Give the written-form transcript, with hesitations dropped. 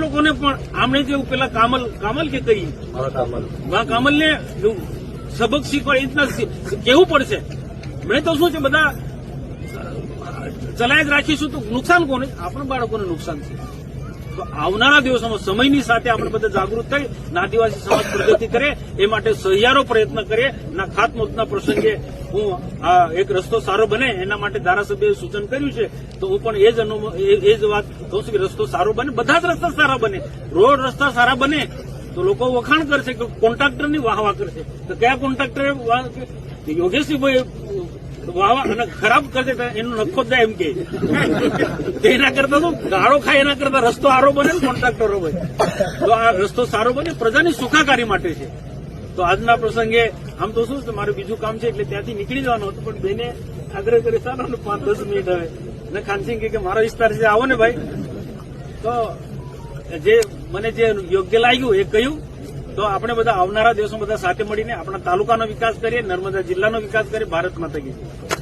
લોકોને પણ આમણે જે પેલા કામલ કે કઈ કામલને સબક શીખવા એ રીતના કેવું પડશે. મેં તો શું છે બધા ચલાય જ રાખીશું તો નુકસાન કોને? આપણા બાળકોને નુકસાન છે. તો આવનારા દિવસોમાં સમયની સાથે આપણે બધા જાગૃત થઈ આદિવાસી સમાજ પ્રગતિ કરે એ માટે સહિયારો પ્રયત્ન કરીએ. ના ખાતમુહૂર્તના પ્રસંગે હું આ એક રસ્તો સારો બને એના માટે ધારાસભ્યએ સૂચન કર્યું છે. તો હું પણ એ જ વાત કહું છું કે રસ્તો સારો બને, બધા જ રસ્તા સારા બને. રોડ રસ્તા સારા બને તો લોકો વખાણ કરશે કે કોન્ટ્રાક્ટરની વાહવા કરશે. તો કયા કોન્ટ્રાક્ટરે યોગેશભાઈ વાહવા અને ખરાબ કરશે એનો નખો જાય એમ કે એના કરતા તો ગાળો ખાય એના કરતા રસ્તો સારો બને ને કોન્ટ્રાક્ટરો હોય તો આ રસ્તો સારો બને પ્રજાની સુખાકારી માટે છે. તો આજના પ્રસંગે આમ તો શું છે મારું બીજું કામ છે એટલે ત્યાંથી નીકળી જવાનું હતું, પણ બેને આગ્રહ કરી ચાલો ને 5-10 મિનિટ હવે અને ખાનસિંહ કે મારો વિસ્તાર છે આવો ને ભાઈ. તો જે મને જે યોગ્ય લાગ્યું એ કહ્યું. તો આપણે બધા આવનારા દિવસોમાં બધા સાથે મળીને આપણા તાલુકાનો વિકાસ કરીએ, નર્મદા જિલ્લાનો વિકાસ કરીએ. ભારત માતા કી જય.